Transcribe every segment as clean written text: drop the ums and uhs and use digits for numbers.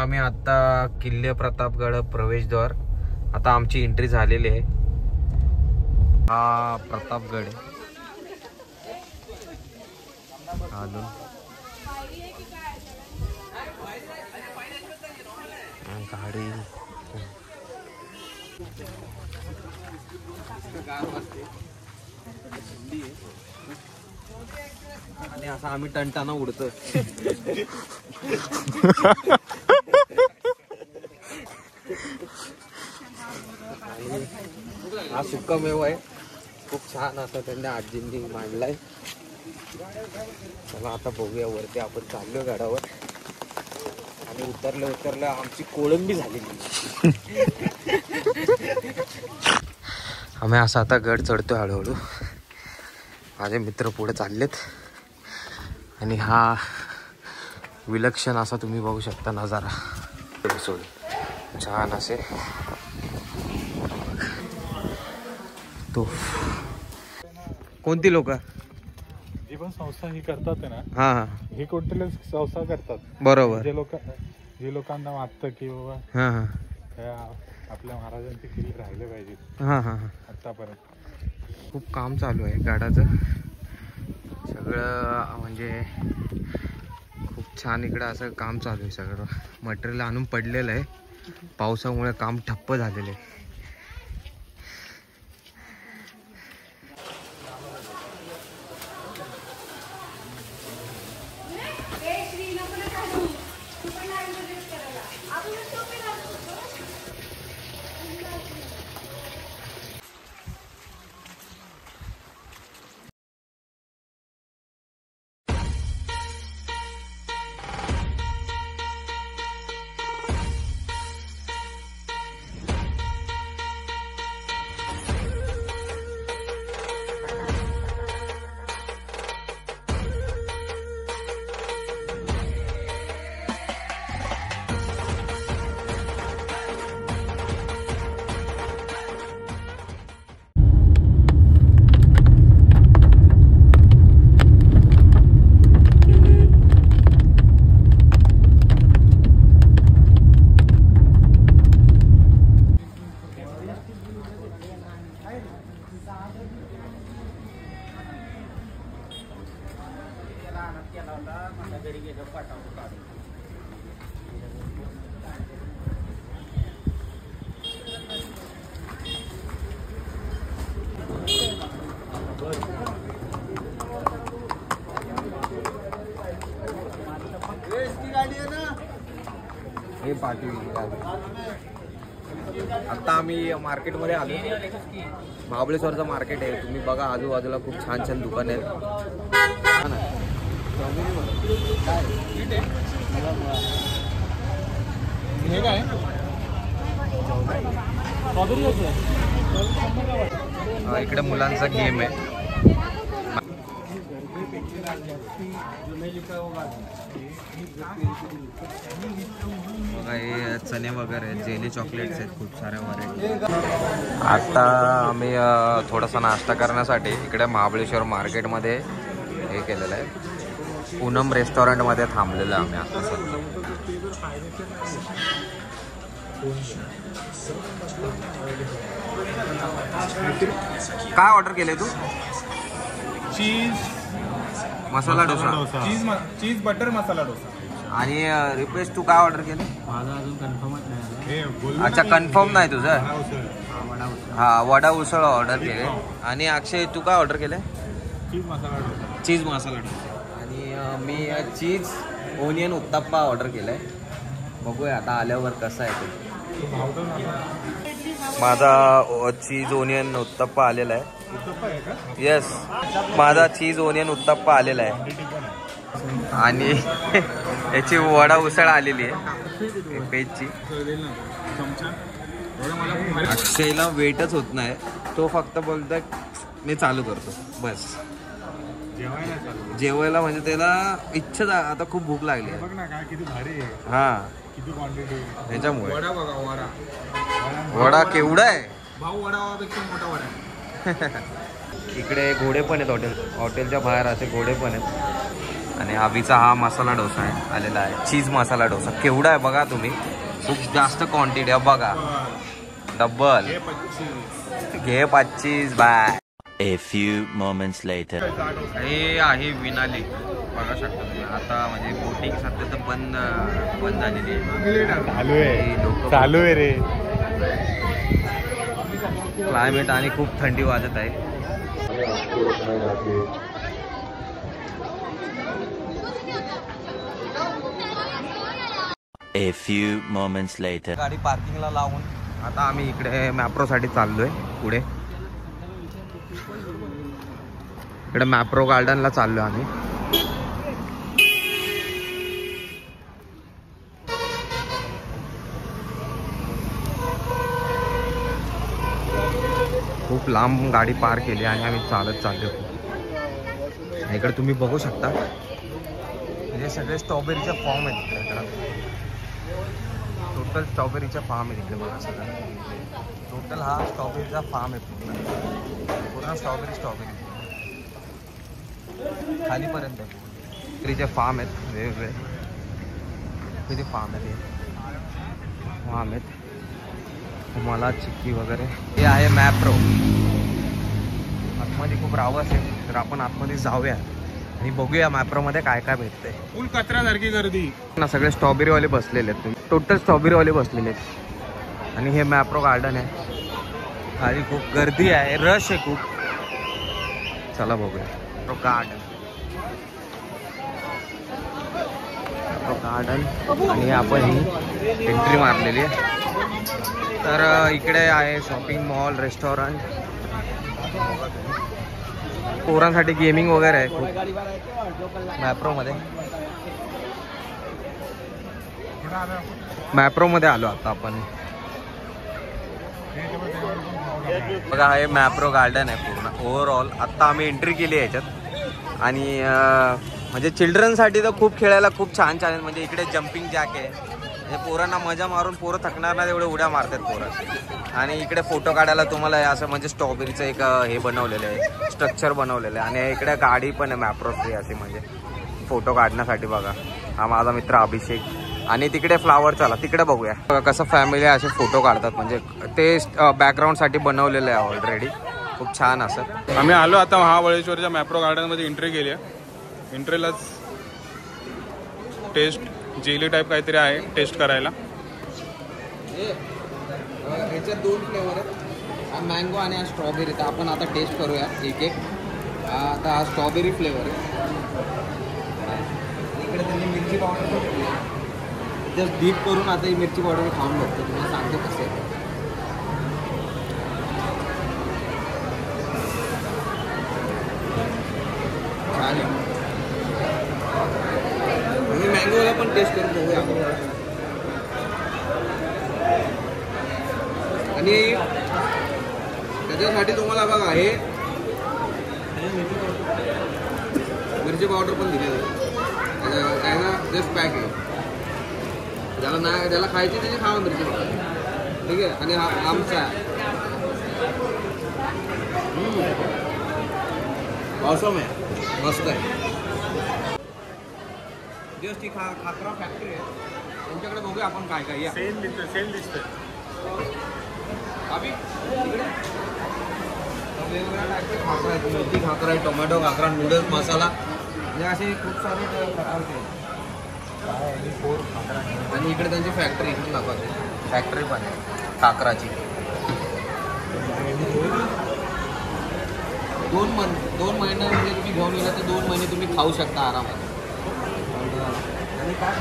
आम्ही आता किल्ले प्रतापगड प्रवेशद्वार, आता आमची एंट्री झालेली आहे. हा प्रतापगड आहे. अजून गाडी आणि असं आम्ही टणटाना उडतो. हा सुक्कामेवा आहे, खूप छान असा त्यांनी आजींनी मांडलाय. चला आता बघूया वरती. आपण चाललो गडावर आणि उतरलं आमची कोळंबी झालेली. आम्ही असा आता गड चढतोय हळूहळू. माझे मित्र पुढे चाललेत आणि हा विलक्षण असा तुम्ही बघू शकता नजारा. छान असे तो. कोणती लोक जी पण संस्था ही करतात ना, हा ही कोणत्या संस्था करतात बरोबर. जे लोकांना वाटतं की बाबा हा आपल्या महाराजांचे किल्ले राहिले पाहिजेत हा आतापर्यंत. खूप काम चालू आहे गाडाचं सगळं, म्हणजे खूप छान इकडं असं काम चालू आहे. सगळं मटेरियल आणून पडलेलं आहे, पावसामुळे काम ठप्प झालेलं आहे. हे पाठवली. आता आम्ही मार्केटमध्ये आलो. महाबळेश्वरचं मार्केट आहे. तुम्ही बघा आजूबाजूला खूप छान छान दुकाने आहेत. इकडे मुलांचा गेम आहे. बघा हे चणे वगैरे, जेली चॉकलेट्स आहेत, खूप साऱ्या व्हरायटी. आता आम्ही थोडासा नाश्ता करण्यासाठी इकडे महाबळेश्वर मार्केटमध्ये हे केलेलं आहे. पूनम रेस्टॉरंटमध्ये थांबलेलं आहे आम्ही आता सध्या. काय ऑर्डर केले तू? चीज मसाला डोसा, चीज बटर मसाला डोसा. आणि रिक्वेस्ट तू काय ऑर्डर केली? माझा अजून कन्फर्मच नाही. अच्छा, कन्फर्म नाही तुझं? हा, वडा उसळ ऑर्डर केले. आणि अक्षय तू काय ऑर्डर केले? चीज मसाला डोसा. चीज मसाला डोसा. आणि मी चीज ओनियन उत्तप्पा ऑर्डर केलाय. बघूया आता आल्यावर कसं आहे ते. माझा चीज ओनियन उत्तप्पा आलेला आहे. येस, माझा चीज ओनियन उत्तप्पा आलेला आहे. आणि याची वडा उसळ आलेली आहे पेजची. अक्षयला वेटच होत नाही, तो फक्त बोलतोय मी चालू करतो बस. जेवायला म्हणजे त्याला इच्छा, आता खूप भूक लागली आहे. हा, ह्याच्यामुळे. वडा केवढा आहे भाऊ, वडापेक्षा मोठा वडा. इकडे घोडे पण आहेत. हॉटेलच्या बाहेर असे घोडे पण आहेत. आणि अभिचा हा मसाला डोसा आहे आलेला आहे, चीज मसाला डोसा. केवढा आहे बघा तुम्ही, खूप जास्त क्वांटिटी आहे बघा. डबल घे 25 bye. A few moments later. हे आहे विनाली, बघा शकता तुम्ही. आता म्हणजे बोटिंग सध्या तर बंद झालेली आहे. चालू आहे रे. क्लायमेट आणि खूप थंडी वाजत आहे. A few moments later. गाडी पार्किंगला लावून आता आम्ही इकडे मॅप्रोसाठी चाललोय. पुढे इकडे मॅप्रो गार्डनला चाललोय आम्ही. खूप लांब गाडी पार्क केली आणि आम्ही चालत चाललो. इकडे तुम्ही बघू शकता हे सगळे स्ट्रॉबेरीचे फॉर्म आहेत इकडे. टोटल स्ट्रॉबेरीच्या फार्म आहे तिकडे बघा सगळं. टोटल हा स्ट्रॉबेरीचा फार्म आहे पूर्ण स्ट्रॉबेरी खालीपर्यंत स्ट्रॉबेरीचे फार्म आहेत वेगवेगळे. किती फार्म आहेत मला चिक्की वगैरे. हे आहे मॅप्रो. आतमध्ये खूप रावस आहे, तर आपण आतमध्ये जाऊया आणि बघूया मॅप्रोमध्ये काय काय भेटतंय. फुल कचऱ्यासारखी गर्दी ना, सगळे स्ट्रॉबेरीवाले बसलेले आहेत. तुम्ही टोटल स्ट्रॉबेरीवाले बसलेले आहेत. आणि हे मॅप्रो गार्डन आहे. खाली खूप गर्दी आहे, रश आहे खूप. चला बघूया मॅप्रो गार्डन. आणि आपण ही एंट्री मारलेली आहे. तर इकडे आहे शॉपिंग मॉल, रेस्टॉरंट, पोरांसाठी गेमिंग वगैरे आहे खूप मॅप्रोमध्ये आलो आता आपण. बघा हे मॅप्रो गार्डन आहे पूर्ण ओव्हरऑल. आत्ता आम्ही एंट्री केली आहे याच्यात. आणि म्हणजे चिल्ड्रनसाठी तर खूप खेळायला खूप छान छान आहे. म्हणजे इकडे जम्पिंग जॅक आहे, म्हणजे पोरांना मजा मारून पोरं थकणार नाही तेवढे उड्या मारतात पोरं. आणि इकडे फोटो काढायला तुम्हाला असं म्हणजे स्ट्रॉबेरीचं एक हे बनवलेलं आहे, स्ट्रक्चर बनवलेलं आहे. आणि इकडे गाडी पण आहे मॅप्रो फ्री अशी, म्हणजे फोटो काढण्यासाठी. बघा हा माझा मित्र अभिषेक. आणि तिकडे फ्लावर, चला तिकडे बघूया बघा कसं फॅमिली असे फोटो काढतात. म्हणजे ते बॅकग्राऊंडसाठी बनवलेलं आहे ऑलरेडी, खूप छान असं. आम्ही आलो आता महाबळेश्वरच्या मॅप्रो गार्डनमध्ये एंट्री केली आहे. एंट्रीलाच टेस्ट जेली टाईप काहीतरी आहे टेस्ट करायला. ह्याच्यात 2 फ्लेवर आहेत, हा मँगो आणि हा स्ट्रॉबेरी. तर आपण आता टेस्ट करूया एक एक. आता हा स्ट्रॉबेरी फ्लेवर आहे. इकडे त्यांनी मिरची पावडर पण ठेवली आहे. जस्ट डीप करून आता ही मिरची पावडर खाऊन बघतो, तुम्हाला सांगतो कसं आहे. चालेल, मी मँगोला पण टेस्ट करून बघूया. आणि त्याच्यासाठी तुम्हाला बघा हे मिरची पावडर पण दिली आहे. जस्ट पॅक आहे. ज्याला खायची त्याची खावा मिरची पावडर, ठीक आहे. आणि हा आमचा ऑसम आहे, मस्त आहे. जस्ट ही खाकरा फॅक्टरी आहे त्यांच्याकडे. बघूया आपण काय काय. या सेल दिसतोय. वेगवेगळ्या टाईपचे खाकरा आहेत. मेथी खाकरा आहे, टोमॅटो खाकरा, नूडल्स मसाला, म्हणजे असे खूप सारे प्रकारचे आहेत. आणि इकडे त्यांची फॅक्टरी इकडे दाखवते. फॅक्टरी पण आहे खाकराची. 2 महिने म्हणजे तुम्ही घेऊन गेला तर 2 महिने तुम्ही खाऊ शकता आरामात. आणि काय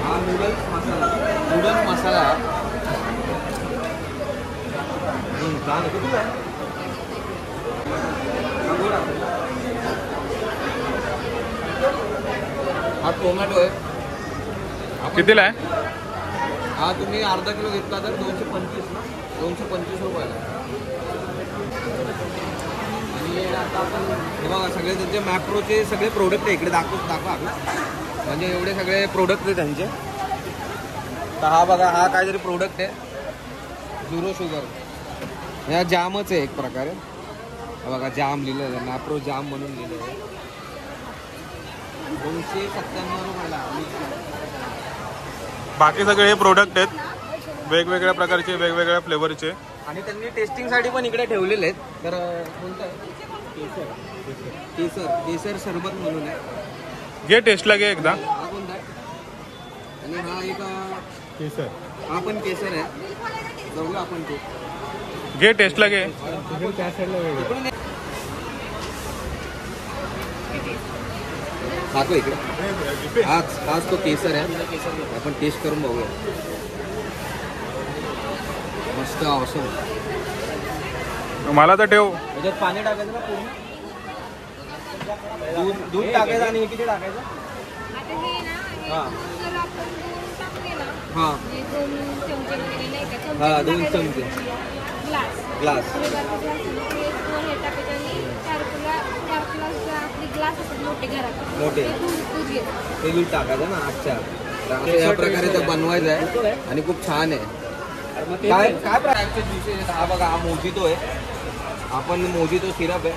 हा नूडल्स मसाला किती आहे? हा टोमॅटो आहे. कितीला आहे? हा तुम्ही अर्धा किलो घेतला तर 225 रुपयाला. आणि आता आपण हे बघा सगळे त्यांचे मॅप्रोचे सगळे प्रोडक्ट आहे इकडे दाखवा म्हणजे एवढे सगळे प्रोडक्ट आहे त्यांचे. तर हा बघा हा काहीतरी प्रोडक्ट आहे 0 शुगर. ह्या जामच आहे एक प्रकारे. बघा जाम लिहिलेलं आहे, मॅप्रो जाम म्हणून लिहिलं आहे. 297 रुपयाला. बाकी सगळे हे प्रोडक्ट आहेत वेगवेगळ्या प्रकारचे, वेगवेगळ्या फ्लेवरचे. आणि त्यांनी टेस्टिंगसाठी पण इकडे ठेवलेले आहेत. तर कोणतं आहे? केसर सरबत म्हणून आहे. घे टेस्टला घे एकदा. हा कोणता आहे? आणि हा एक केसर, हा पण केसर आहे. जाऊया आपण ते घे टेस्टला घे. खातो इकडे. हाच तो केसर आहे. आपण टेस्ट करून बघूया. मस्त आवश्यक. मला तर ठेव. त्याच्यात पाणी टाकायचं ना पूर्ण. दूध टाकायचं. आणि हे किती टाकायचं? हां 2 चमचे ग्लास. मोठे ते दूध टाकायचं ना. अच्छा, या प्रकारे ते बनवायचं आहे. आणि खूप छान आहे. काय प्राईसचे ज्युसेस? हा बघा, हा मोजितो आहे. आपण मोजितो सिरप आहे.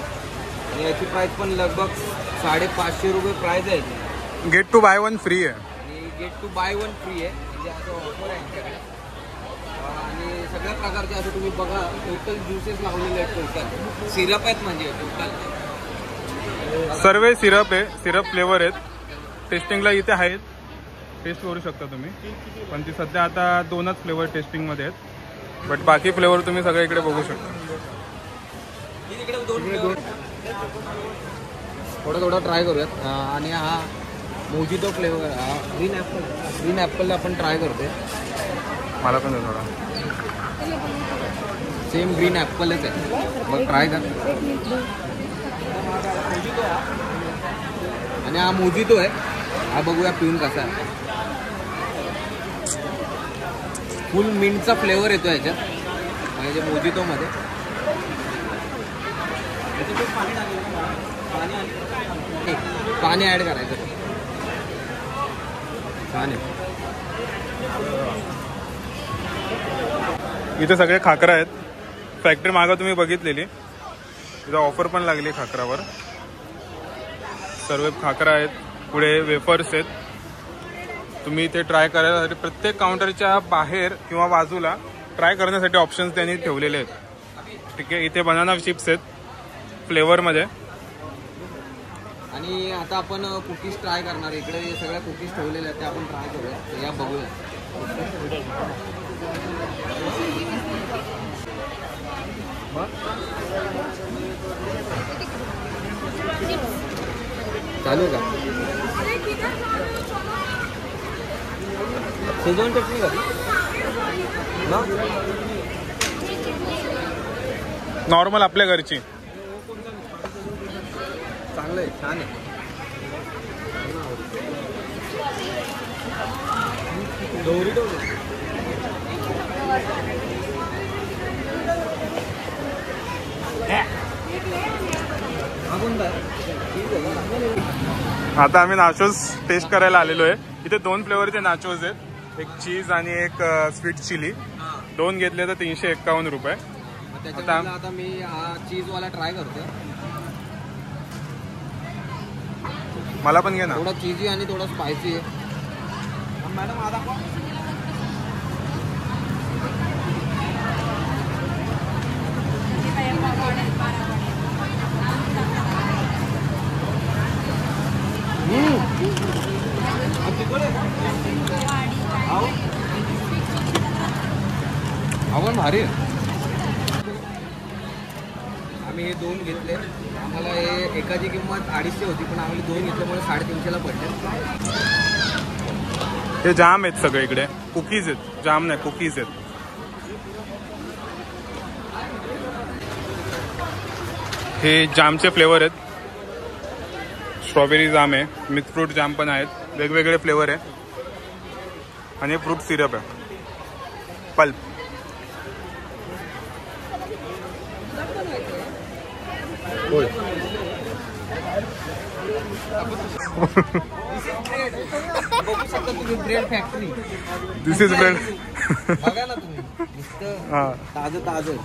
आणि याची प्राईस पण लगभग 550 रुपये प्राईस आहे याची. Get two buy one free आहे. आणि get two buy one free आहे. म्हणजे असं ऑफर आहे आमच्याकडे. आणि सगळ्या प्रकारचे असं तुम्ही बघा, टोटल ज्युसेस लावलेले आहेत. टोटल सिरप आहेत म्हणजे टोटल सर्व सिरप आहे, सिरप फ्लेवर आहेत. टेस्टिंगला इथे आहेत, टेस्ट करू शकता तुम्ही. पण ती सध्या आता 2च फ्लेवर टेस्टिंगमध्ये आहेत. बट बाकी फ्लेवर तुम्ही सगळे इकडे बघू शकता. थोडा ट्राय करूयात. आणि हा मोजितो फ्लेवर, ग्रीन ॲपल आपण ट्राय करते. मला पण थोडा सेम ग्रीन ॲपलच आहे. मग ट्राय कर. आणि हा मोजितो आहे. हा बघूया पिऊन कसा आहे. फुल मिंटचा फ्लेवर येतो याच्यात म्हणजे मोजितोमध्ये. पाणी ॲड करायचं. छान आहे. इथे सगळे खाकरा आहेत. फॅक्टरी मागं तुम्ही बघितलेली, इथं ऑफर पण लागली खाकरावर. सर्व खाकरा आहेत. पुढे वेफर्स आहेत. तुम्ही इथे ट्राय करायसाठी प्रत्येक काउंटरच्या बाहेर किंवा बाजूला ट्राय करण्यासाठी ऑप्शन्स त्यांनी ठेवलेले आहेत. ठीक आहे. इथे बनाना चिप्स आहेत फ्लेवरमध्ये. आणि आता आपण कुकीज ट्राय करणार. इकडे सगळ्या कुकीज ठेवलेल्या आहेत, त्या आपण ट्राय करूया. या बघूया. चालू का? शेजवान चटणी का ना? नॉर्मल आपल्या घरची. चांगलं आहे, छान आहे. डोरिटो आता आम्ही नाचोस टेस्ट करायला आलेलो आहे. इथे 2 फ्लेवरचे नाचोस आहेत. एक चीज आणि एक स्वीट चिली. 2 घेतले तर 351 रुपये. त्याच्यामध्ये आता मी हा चीजवाला ट्राय करतो. मला पण घे ना. थोडा चीजी आणि थोडा स्पायसी आहे. मॅडम आता आपण भारी आहे. आम्ही हे 2 घेतले. आम्हाला हे एकाची किंमत 250 होती, पण आम्ही 2 घेतल्यामुळे 350ला पडले. हे जाम आहेत सगळे इकडे. कुकीज आहेत, जाम नाही कुकीज आहेत. हे जामचे फ्लेवर आहेत. स्ट्रॉबेरी जाम आहे, मिक्स फ्रूट जाम पण आहेत. वेगवेगळे फ्लेवर आहे. आणि फ्रूट सिरप आहे, पल्प. बघू शकता तुम्ही bread factory. This is bread. बघा ना तुम्ही, नुसतं ताजं.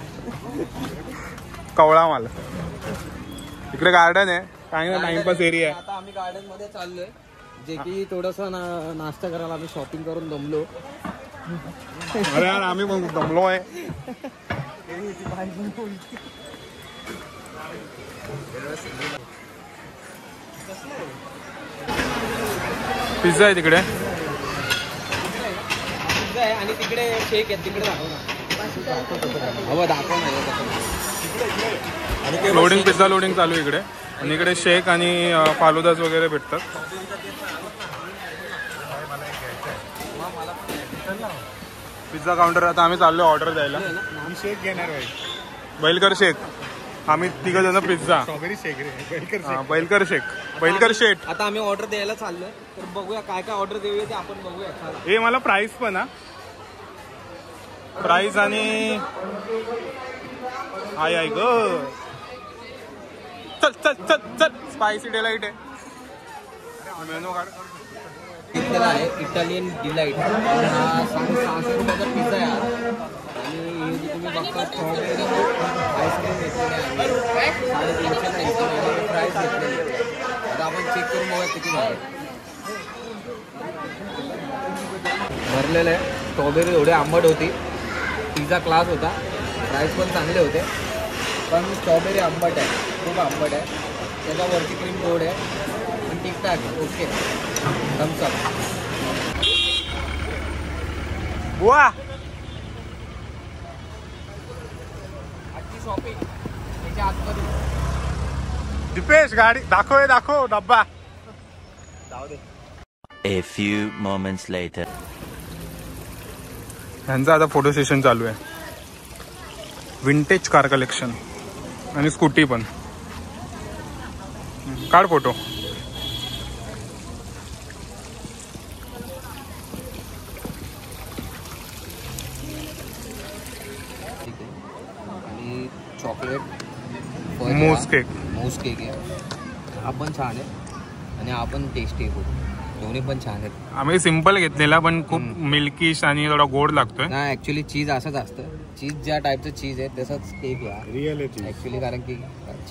कवळा माल. इकडे गार्डन आहे, काही ना टाइमपास एरिया आहे. आता आम्ही गार्डन मध्ये चाललोय, जे की थोडस नाश्ता करायला आम्ही शॉपिंग करून दमलो. अरे यार आम्ही पण दमलो आहे. पिझ्झा आहे तिकडे आणि तिकडे शेक आहे, तिकडे दाखव ना. दाखव ना. लोडिंग, पिझ्झा लोडिंग चालू आहे इकडे. आणि इकडे शेक आणि फालुदास वगैरे भेटतात. Pizza counter. आता आम्ही चाललो ऑर्डर द्यायला. शेक घेणार आहे. बैलकर शेक. आम्ही तिघ जण पिझ्झा. स्ट्रॉबेरी शेक रे. बैलकर शेक. बैलकर शेक. आता आम्ही ऑर्डर द्यायला चाललोय, तर बघूया काय काय ऑर्डर देऊया ते आपण बघूया. हे मला प्राइस पण हा प्राइस आणि आय ग चल चल चल चल. स्पायसी डिलाइट आहे. मेनू कार्ड घेतलेला आहे इटालियन डिलाइट. हा 600 रुपयाचा पिझ्झा आहे. आणि हे जे तुम्ही बघता स्ट्रॉबेरी आईस्क्रीम घेतलेली आहे 350 प्राइस घेतलेली. आता आपण चेक करून बघूया किती झाले. भरलेलं आहे. स्ट्रॉबेरी एवढी आंबट होती. पिझ्झा क्लास होता. प्राइस पण चांगले होते, पण स्ट्रॉबेरी आंबट आहे, खूप आंबट आहे. त्याच्यावरती क्रीम गोड आहे, पण ठीकठाक आहे. Okay, thumbs up. वा आजची शॉपिंग त्याच्या आतमध्ये. दीपेश गाडी दाखव डब्बा. A few moments later. यांचं आता फोटो सेशन चालू आहे. विंटेज कार कलेक्शन आणि स्कूटी पण. काढ फोटो. आणि चॉकलेट मूस केक. मूस केक आहे. हा पण छान आहे आणि हा पण टेस्टी आहे खूप. दोन्ही पण छान आहेत. आम्ही सिंपल घेतलेला, पण खूप मिल्किश आणि थोडा गोड लागतोय. नाही, ऍक्च्युली चीज असंच असतं. चीज ज्या टाईपचं चीज आहे तसंच केक आहे रिअल ऍक्च्युली, कारण की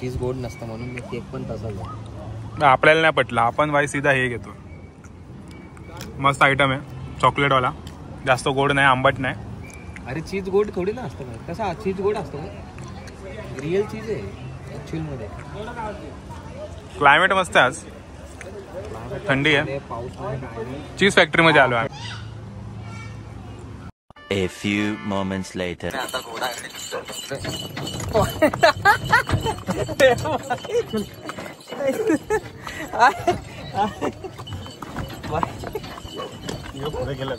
चीज गोड नसतं म्हणून केक पण तसाच आहे. आपल्याला नाही पटलं, आपण बाई सीधा हे घेतो. मस्त आयटम आहे चॉकलेटवाला. जास्त गोड नाही, आंबट नाही. अरे चीज गोड थोडी ना असतं. कसा चीज गोड असतो, रिअल चीज आहे ऍक्च्युअलमध्ये. क्लायमेट मस्त आहे आज, थंडी आहे. पाऊस नाही काय नाही. चीज फॅक्टरी मध्ये आलो आहे. A few moments later. आता घोडा पुढे गेला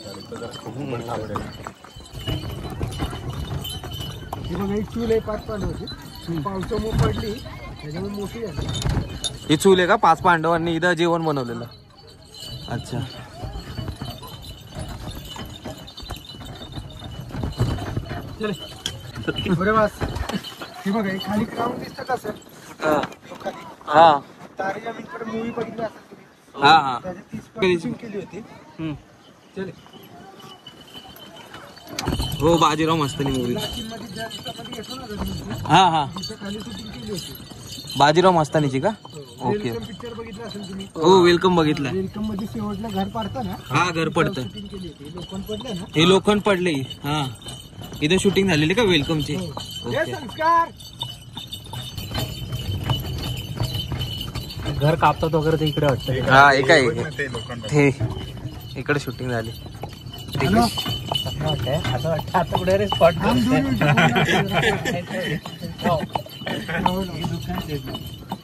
चूल आहे 5 पांडव होती. पावसामुळे पडली त्याच्यामुळे मोठी झाली. ही चूल आहे का 5 पांडवांनी इथं जेवण बनवलेलं? अच्छा. बरे वास. हे बघा खाली ग्राउंड दिसतं का सर? हा तारे जमीनकडे मूवी बघितली असेल तुम्ही. हा हा त्याची 30 केली होती. चले. हो, बाजीराव मस्तानी मूवी. मध्ये ज्या दिवसामध्ये येतो ना रजनीकांत, हा हा तिथे खाली शूटिंग केली होती. बाजीराव मस्तानीची का? ओके. वेलकम पिक्चर बघितला असेल तुम्ही. हो, वेलकम बघितलं. वेलकम मध्ये शेवटला घर पाडतं ना. हा, घर पडतं. शूटिंग केली होती. लोखंड पडले ना. हे लोखंड पडले. हा, इथे शूटिंग झालेली का वेलकमची? हे ओके. संस्कार. घर कापतात वगैरे ते इकडे वाटतं. हा, एक आहे ते इकडे शूटिंग झाली. हॅलो. असं वाटतं आता कुठे स्पॉट.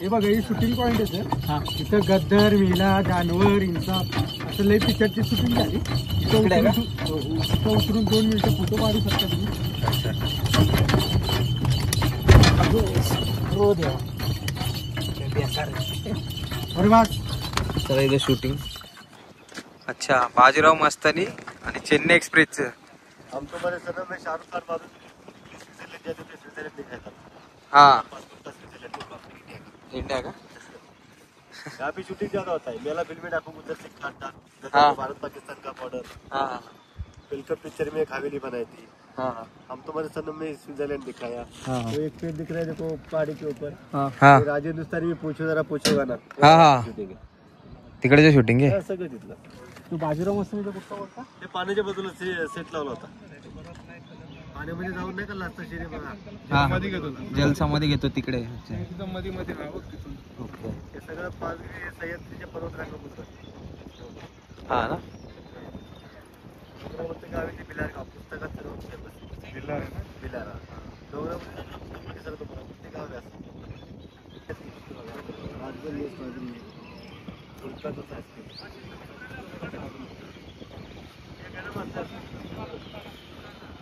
हे बघा ही शूटिंग पॉइंट आहे. इथं गद्दर, विला, जानवर, इन्साफ असं लई पिक्चरची शूटिंग झाली. इथं उतरून 2 मिनिटं फोटो काढू शकता तुम्ही. हो देवा. अरे वा. तर इथे शूटिंग. अच्छा, बाजीराव मस्तानी आणि चेन्नई एक्सप्रेसचं. हाँ, इंडिया का? यहाँ पे शूटिंग ज्यादा होता है. मेला फिल्में डाकू उधर से काटता, हाँ. भारत पाकिस्तान का बॉर्डर. हाँ. वेलकम पिक्चर में एक हवेली बनाई थी, हाँ हम तुम्हारे सनम में स्विट्जरलैंड दिखाया। हाँ वो एक पेड़ दिख रहा है देखो पहाड़ी के ऊपर, हाँ ते राजे हिंदुस्तानी में पूछो जरा पूछोगा ना, हा हा shooting आहे. तिकडे शूटिंग आहे हा, सगळं तिथलं. तू बाजीराव मस्तानीचा कुठला बोलता? ते पाण्याच्या बाजूला सेट लावला होता. पाण्यामध्ये जाऊन नाही का लास्ट शिरी बघा, मध्ये घेतो ना. जलसामध्ये घेतो तिकडे तिथं मध्ये मध्ये हा बघ तिथून. हे सगळं पाचगणी सह्याद्रीच्या पर्वतरांगापुरतं. हा ना डोंगरावरचं गाव आहे ते बिलार गाव, पुस्तकात सर्व famous. जिल्हा आहे ना. बिलार, हा. डोंगरामध्ये सर्व तुम्हाला ते गाव आहे असं. राजगड आहे, पाचगणी आहे. उल्काचं आहे. हे गरम असतात.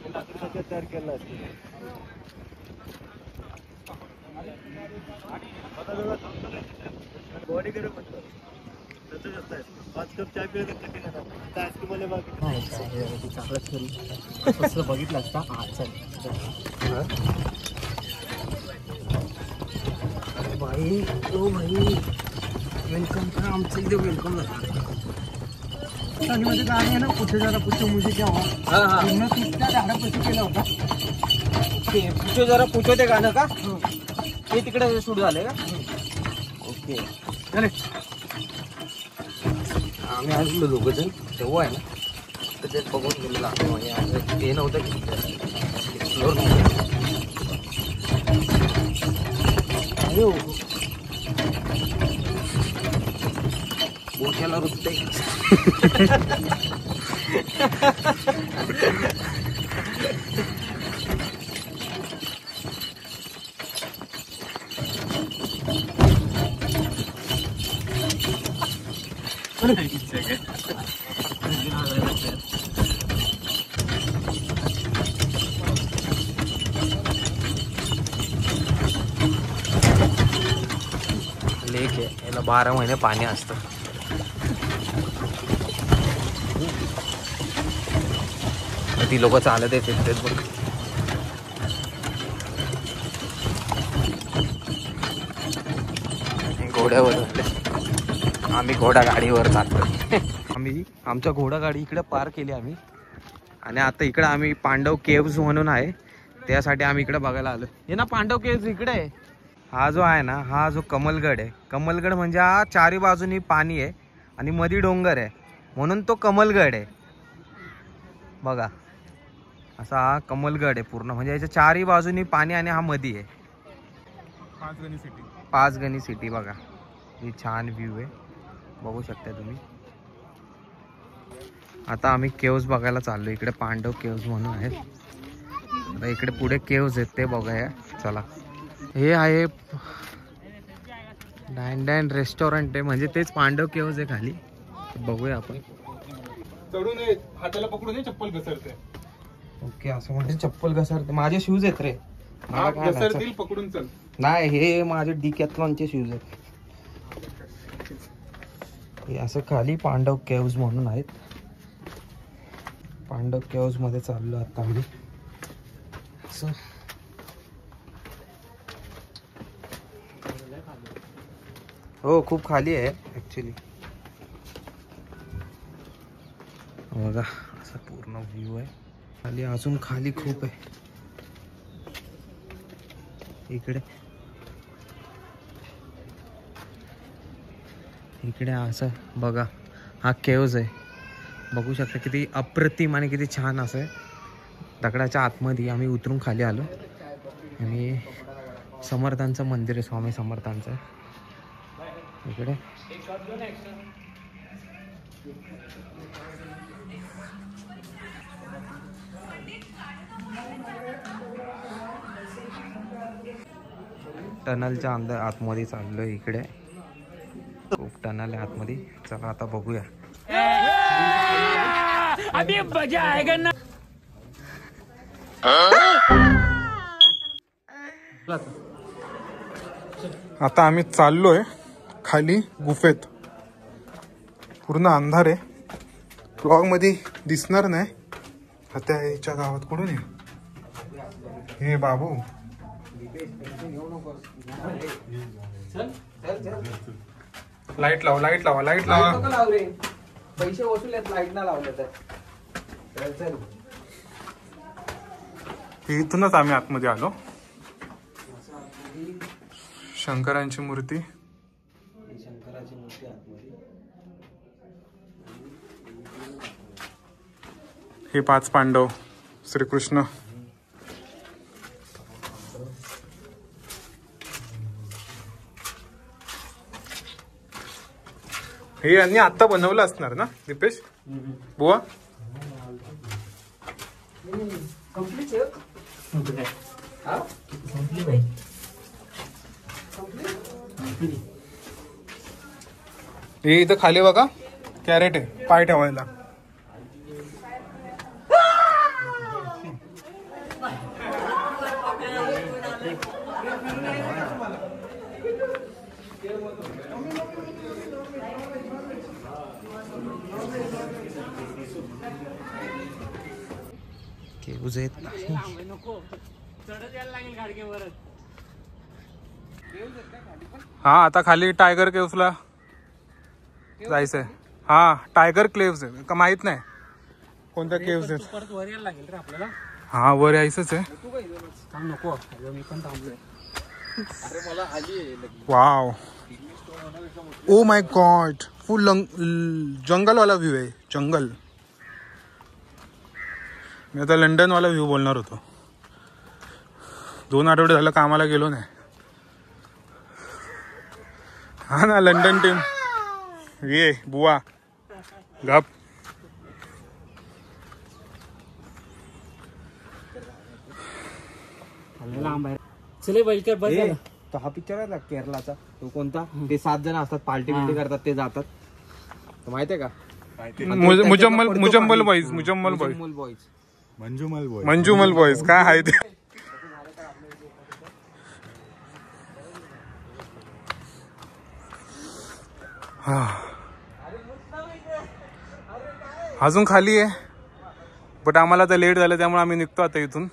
हे लाकडाच्या तयार केलेलं असतं. बॉडी गरम होतं. तसंच असतं. 5 कप चहा पिलं तर कधी खाणार? आता आईस्क्रीमवाले मागे चांगलंच करू कसं बघितलं असता. हा चल भाई ओ भाई वेलकम करा आमचं इथे वेलकम झालं. आणि माझं गाणं आहे ना कुठे जरा पुढचं मुझे क्या हुआ पूर्ण तुमच्या झाडापाशी केलं होता ते पुछो जरा पुछो ते गाणं का ते तिकडे शूट झालंय का ओके चले आम्ही आलेलो दोघं जण तेव्हा आहे ना तर ते बघून गेलेलं आम्ही ते नव्हतं की एक्सप्लोर बोक्याला रुतते लेक आहे याला 12 महिने पाणी असतं. ती लोक चालत येते तेच बघ. घोड्यावर आम्ही घोडा गाडीवर जातो. आम्ही आमच्या घोडा गाडी इकडे पार्क केली आम्ही आणि आता इकडे आम्ही पांडव केव्ज म्हणून आहे त्यासाठी आम्ही इकडे बघायला आलो. हे ना पांडव केव्ज इकडे आहे. हा जो आहे ना हा जो कमलगड आहे कमलगड म्हणजे हा चारी बाजूनी पाणी आहे आणि मध्ये डोंगर आहे म्हणून तो कमलगड आहे बघा. असा हा कमलगड आहे पूर्ण म्हणजे याच्या चारी बाजूनी पाणी आणि हा मध्ये आहे. पाचगणी सिटी बघा ही छान व्ह्यू आहे बघू शकता तुम्ही. आता आम्ही केव्ज बघायला चाललो इकडे पांडव केव्ज म्हणून आहेत. आता इकडे पुढे केव्ज आहेत ते बघूया चला. हे आहे डायन रेस्टॉरंट आहे म्हणजे तेच पांडव केव्ज आहे खाली बघूया आपण. चढून हाताला पकडून ये, चप्पल घसरते. ओके असं म्हणजे चप्पल घसरते. माझे शूज आहेत रे मला काय घसरतील पकडून चल. नाही हे माझे डिकॅथलॉनचे शूज आहेत. हे असं खाली पांडव केव्ज म्हणून आहेत. पांडव केव्ज मध्ये चाललो आता आम्ही. हो खूप खाली आहे ऍक्च्युली बघा असा पूर्ण व्ह्यू आहे खाली. अजून खाली खूप आहे इकडे. इकडे असं बघा हा केव्ज आहे बघू शकता किती अप्रतिम आणि किती छान असं आहे. दगडाच्या आतमध्ये आम्ही उतरून खाली आलो आणि समर्थांचं मंदिर आहे स्वामी समर्थांचं इकडे. टनलच्या अंदर आतमध्ये चाललोय इकडे. खूप टनल आहे आतमध्ये. चला आता बघूया. अभी मजा आएगा ना. आता आम्ही चाललोय खाली गुफेत. पूर्ण अंधार आहे. ब्लॉग मध्ये दिसणार नाही. आता याच्या गावात कुठून आहे हे बाबू. लाईट लावा लाईट लावा लाईट लावा. पैसे वसूल आहेत लाईट ना लावले तर इथूनच आम्ही आतमध्ये आलो. शंकरांची मूर्ती. हे 5 पांडव, श्रीकृष्ण. हे यांनी आता बनवलं असणार ना दीपेश बुवा? हे इथं खाली बघा कॅरेट आहे पाय ठेवायला. हा आता खाली टायगर केव्सला जायचंय. हा टायगर क्लेव्स आहे का माहित नाही कोणत्या केव्स आहेत. हा वर यायचंच आहे. वाव ओ माय गॉड फुल जंगल वाला व्ह्यू आहे. जंगल. मी आता लंडन वाला व्ह्यू बोलणार होतो. 2 आठवडे झालं कामाला गेलो नाही. हा ना लंडन टीम. ये बुवा गप. चले बैलकर बस झालं. तो हा पिक्चर आहे ना केरलाचा तो कोणता ते 7 जण असतात पार्टी बिल्टी करतात ते जातात माहितीये का? मुजम्मल बॉईज. मंजुमल बॉईज काय आहे ते. अजून खाली आहे बट आम्हाला तर लेट झालं त्यामुळे आम्ही निघतो आता इथून.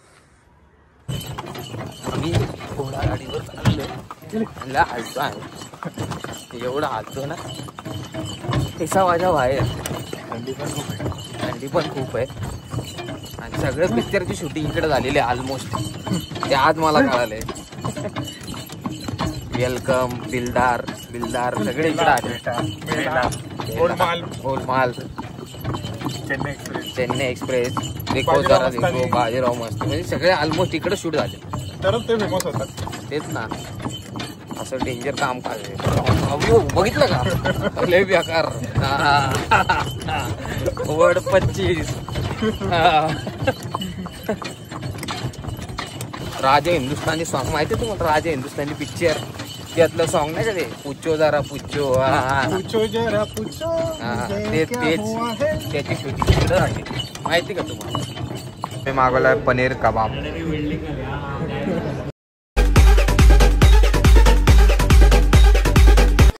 आम्ही घोडा गाडीवर चाललोय. हालतो आहे एवढं हालतो ना कसा माझ्या बाहेर. थंडी पण खूप आहे आणि सगळं पिक्चरची शूटिंग इकडे झालेली आहे ऑलमोस्ट. ते आज मला कळालंय. वेलकम बिल्डार सगळे इकडे आले. गोलमाल चेन्नई एक्सप्रेस देखो जरा देखो बाजीराव मस्त म्हणजे सगळे ऑलमोस्ट इकडे शूट झाले. तरच ते फेमस होतात. तेच ना असं डेंजर काम काय बघितलं का? लय बेकार. वर्ड 25 राजा हिंदुस्तानी सॉन्ग माहिती आहे तुम्हाला? राजा हिंदुस्तानी पिक्चर त्यातलं सॉन्ग नाही का ते पुच्चो जरा पुच्चो. त्याची शूटिंग माहिती का तुम्हाला? मी मागवलाय पनीर कबाब.